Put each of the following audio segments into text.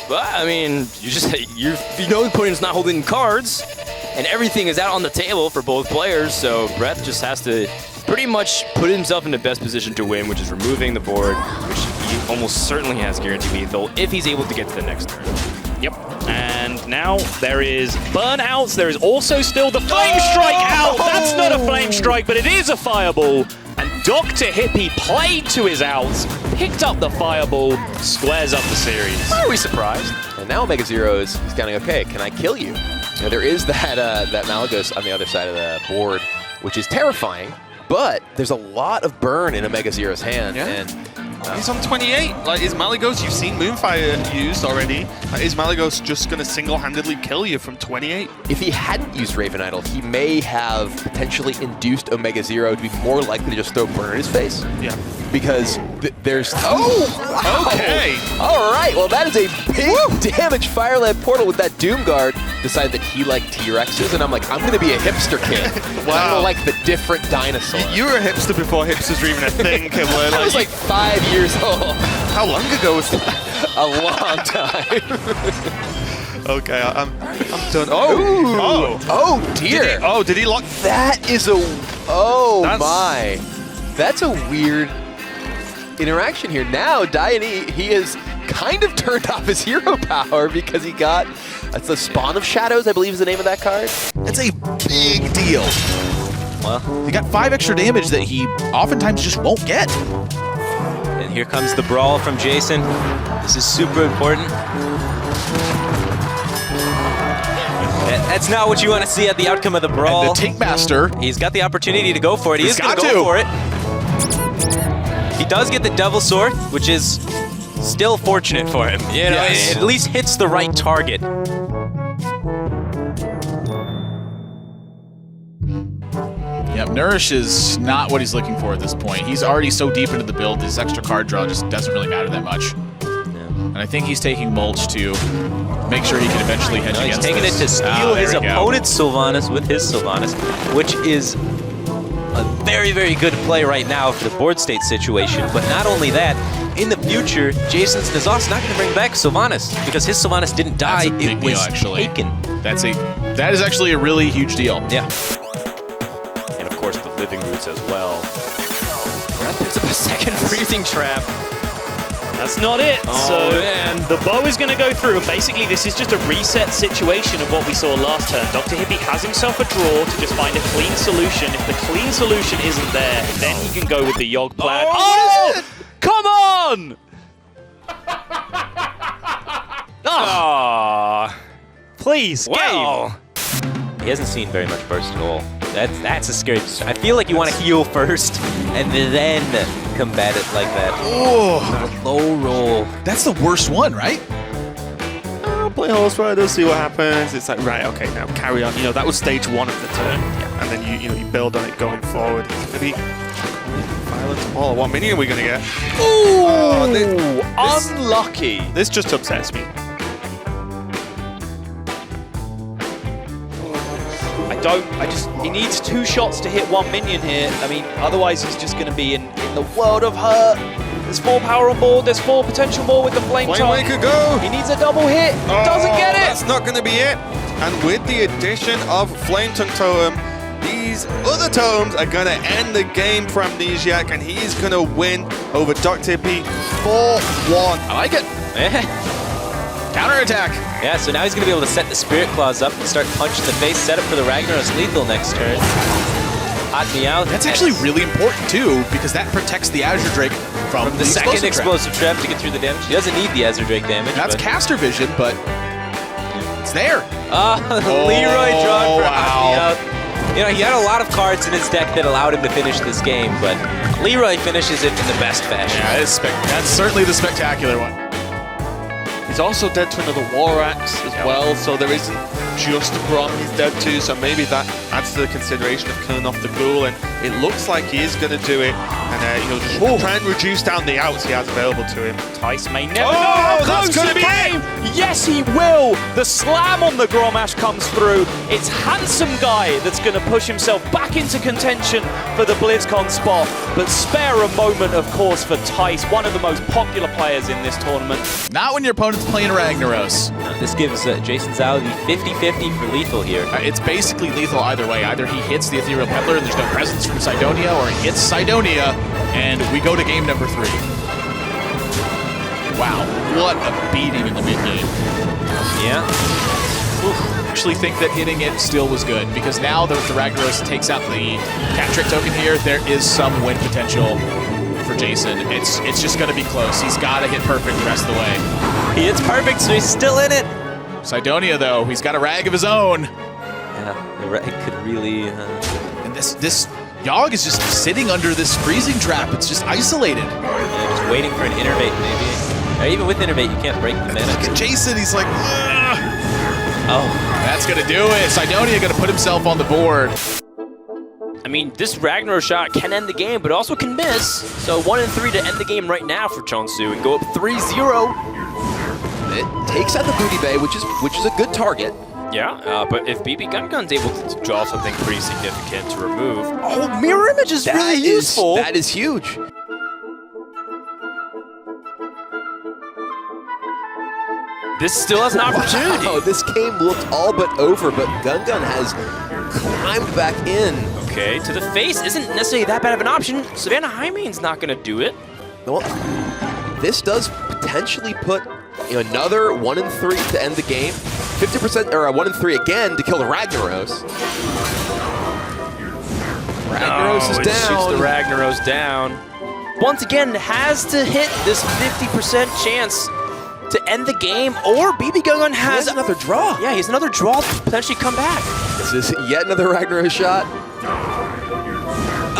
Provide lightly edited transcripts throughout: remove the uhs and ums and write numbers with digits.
But I mean, you know the opponent's not holding cards, and everything is out on the table for both players. So Brett just has to pretty much put himself in the best position to win, which is removing the board, which he almost certainly has guaranteed lethal if he's able to get to the next turn. Yep. And now there is burnouts. There is also still the flame strike out. That's not a flame strike, but it is a fireball. And Dr. Hippie played to his outs, picked up the fireball, squares up the series. Why are we surprised? And now Omega Zero is going, okay, can I kill you? Now, there is that Malagos on the other side of the board, which is terrifying, but there's a lot of burn in Omega Zero's hand. Yeah. And he's on 28. Like, is Malagos, you've seen Moonfire used already. Is Malagos just going to single-handedly kill you from 28? if he hadn't used Raven Idol, he may have potentially induced Omega Zero to be more likely to just throw burn in his face. Yeah. Because there's... Oh! Okay. All right, well, that is a big damage Fireland Portal with that Doom Guard. Decided that he liked T-Rexes, and I'm like, I'm going to be a hipster kid. Wow. I'm going to like the different dinosaur. You were a hipster before hipsters were even a thing. I was like 5 years old. How long ago was that? A long time. Okay, I'm done. Oh! Oh, dear. Did he lock? That is a... Oh, my. That's a weird interaction here. Now, Diane, he has kind of turned off his hero power because he got... That's the Spawn of Shadows, I believe is the name of that card. It's a big deal. Well, He got 5 extra damage that he oftentimes just won't get. and here comes the brawl from Jason. This is super important. That's not what you want to see at the outcome of the brawl. And the Tank Master. He's got the opportunity to go for it. He He's is going to got go to. for it. He does get the Devil Sword, which is still fortunate for him. You know, Yes. it at least hits the right target. Yep, Nourish is not what he's looking for at this point. He's already so deep into the build, his extra card draw just doesn't really matter that much. And I think he's taking Mulch to make sure he can eventually hedge He's against taking this. it to steal There his we go. opponent's Sylvanas with his Sylvanas, which is a very, very good play right now for the board state situation. But not only that, in the future, Jason's Nazos not going to bring back Sylvanas because his Sylvanas didn't die. That's a big it was deal, actually. taken. That is actually a really huge deal. Yeah. And of course, the Living Roots as well. That picks up a second freezing trap. That's not it. Oh, so man. the bow is going to go through, and basically this is just a reset situation of what we saw last turn. Dr. Hippie has himself a draw to just find a clean solution. If the clean solution isn't there, then he can go with the Yogg Plaid. Oh! Come on! Aww. Please, Wow. He hasn't seen very much burst at all. That's a scary... I feel like you want to heal first and then combat it like that. Oh, Low roll. that's the worst one, right? Play Horse Rider, see what happens. It's like, right, okay, now carry on. You know, that was stage 1 of the turn. Yeah. And then you build on it going forward. Maybe Violent Ball. What minion are we going to get? Ooh, this- unlucky. This just upsets me. He needs 2 shots to hit 1 minion here. I mean, otherwise he's just going to be in the world of hurt. There's 4 power on board. There's 4 potential more with the Flame Flame Tongue. Waker go! He needs a double hit. Doesn't get it. That's not going to be it. And with the addition of Flame Tongue Totem, these other totems are going to end the game for Amnesiac, and he's going to win over Dr. Hippie 4-1. I like it. Counterattack. Yeah, so now he's going to be able to set the Spirit Claws up and start punching the face, set up for the Ragnaros lethal next turn. Hot me out. That's actually really important, too, because that protects the Azure Drake from the second trap. explosive trap to get through the damage. He doesn't need the Azure Drake damage. That's but... caster vision, but it's there. Leroy drawn for Hot me wow. out. You know, he had a lot of cards in his deck that allowed him to finish this game, but Leroy finishes it in the best fashion. Yeah, that's certainly the spectacular one. He's also dead to another War Axe as well, so there isn't just Brom he's dead to, so maybe that adds to the consideration of killing off the Ghoul, and it looks like he is going to do it, and he'll just try and reduce down the outs he has available to him. Tice may never know how that's close gonna to be game. Yes, he will. The slam on the Gromash comes through. It's Handsome Guy that's going to push himself back into contention for the BlizzCon spot. but spare a moment, of course, for Tice, one of the most popular players in this tournament. Not when your opponent's playing Ragnaros. This gives Jason Zhao the 50-50 for lethal here. It's basically lethal either way. Either he hits the Ethereal Peddler and there's no presence from Cydonia, or he hits Cydonia and we go to game number 3. Wow, what a beating in the mid-game. Yeah. Actually think that hitting it still was good, because now the Ragnaros takes out the cat trick token here. There is some win potential for Jason. It's just going to be close. He's got to hit perfect the rest of the way. He hits perfect, so he's still in it. Cydonia, though, he's got a rag of his own. Yeah, the rag could really... And this Yogg is just sitting under this freezing trap. It's just isolated. Yeah, just waiting for an innervate, maybe. Or even with innervate, you can't break the mana. Look at Jason, he's like, ugh. Oh. That's going to do it. Cydonia going to put himself on the board. I mean, this Ragnaros shot can end the game, but also can miss. So 1 and 3 to end the game right now for Chonsu and go up 3-0. It takes out the Booty Bay, which is a good target. Yeah, but if BB Gungun's able to draw something pretty significant to remove... Oh, Mirror Image is really useful! That is huge. This still has an opportunity. Wow, this game looked all but over, but Gungun has climbed back in. Okay, to the face isn't necessarily that bad of an option. Savannah Highmane's not going to do it. Well, this does potentially put another 1 and 3 to end the game. 50% or 1 and 3 again to kill the Ragnaros. Ragnaros is it down. Shoots the Ragnaros down. Once again, has to hit this 50% chance to end the game, or BB Gungun has another draw. Yeah, he has another draw to potentially come back. This is yet another Ragnaros shot.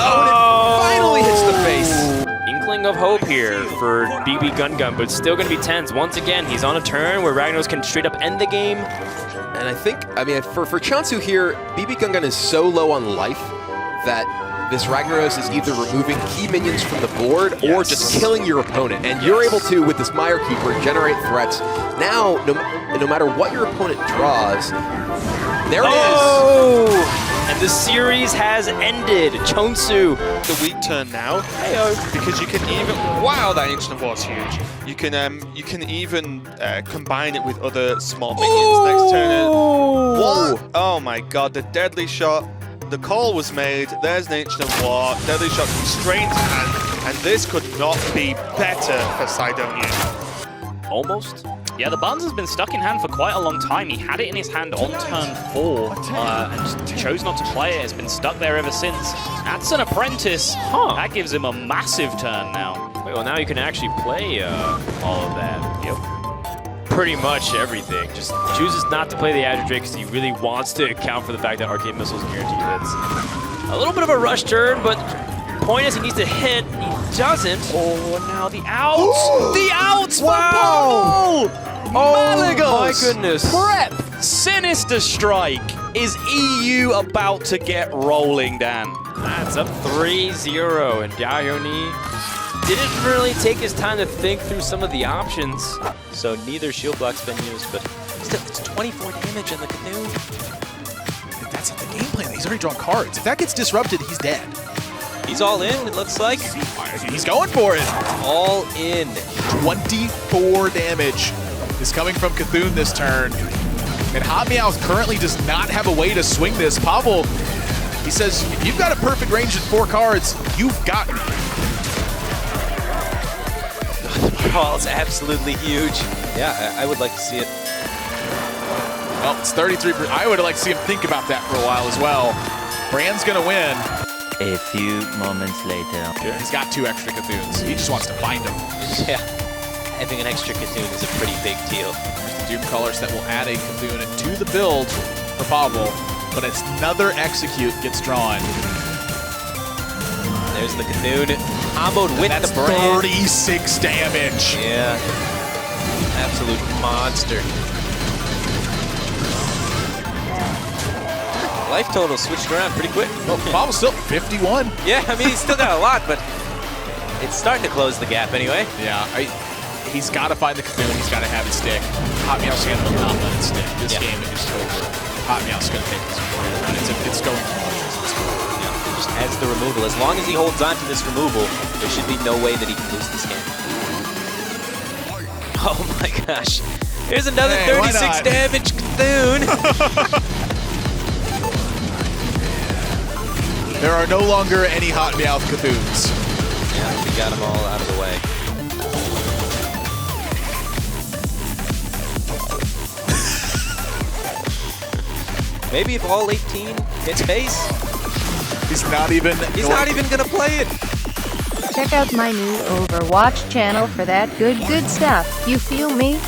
Oh, and it finally hits the face. Inkling of hope here for BB Gungun, but still going to be tens. Once again, he's on a turn where Ragnaros can straight up end the game. And I think, I mean, for Chonsu here, BB Gungun is so low on life that this Ragnaros is either removing key minions from the board or just killing your opponent. And you're able to, with this Mire Keeper, generate threats. Now, no matter what your opponent draws, there it is. And the series has ended. Chonsu. The weak turn now, because you can even, wow, that Ancient of War is huge. You can even combine it with other small minions. Next turn, what? Oh my god, the deadly shot. The call was made. There's an Ancient of War. Deadly shot constrained hand, and this could not be better for Cydonia. Almost. Yeah, the Buns has been stuck in hand for quite a long time. He had it in his hand on turn 4 and just chose not to play it. It's been stuck there ever since. That's an Apprentice. That gives him a massive turn now. Wait, well, now you can actually play all of that. Yep. Pretty much everything. Just chooses not to play the Azure Drake because he really wants to account for the fact that Arcane Missiles guaranteed hits. A little bit of a rush turn, but point is he needs to hit. He doesn't. Oh, now the outs! The outs! Wow! My goodness. Prep! Sinister Strike! Is EU about to get rolling, Dan? That's up 3-0, and Jaunty didn't really take his time to think through some of the options. So neither shield block's been used, but still, it's 24 damage on the Canoe. That's not the game plan. He's already drawn cards. If that gets disrupted, he's dead. He's all in, it looks like. He's going for it. All in. 24 damage is coming from Cthulhu this turn. And Hot Meowth currently does not have a way to swing this. Pavel, he says, if you've got a perfect range in 4 cards, you've got me. The brawl is absolutely huge. Yeah, I would like to see it. Well, it's 33%. I would like to see him think about that for a while as well. Brand's going to win. A few moments later. He's got 2 extra Cthulhus. He just wants to find them. Yeah. Having an extra Cthulhu is a pretty big deal. There's the Doom Colors that will add a Cthulhu to the build for Pavel, but it's another Execute gets drawn. There's the Cthulhu comboed with That's the brand. 36 damage. Yeah. Absolute monster. Life total switched around pretty quick. Well, Pavel's still 51. Yeah, I mean, he's still got a lot, but it's starting to close the gap anyway. Yeah, he's got to find the Cthulhu. He's got to have it stick. Hot Meowth's hand will not let it stick. This game is over. Hot Meowth's going to take this. It's going for much. Yeah, just as the removal. As long as he holds on to this removal, there should be no way that he can lose this game. Oh my gosh. Here's another 36 damage Cthulhu. There are no longer any hot meowth Cthulhus. Yeah, we got them all out of the way. Maybe if all 18 hits base, he's not even gonna play it. Check out my new Overwatch channel for that good stuff. You feel me?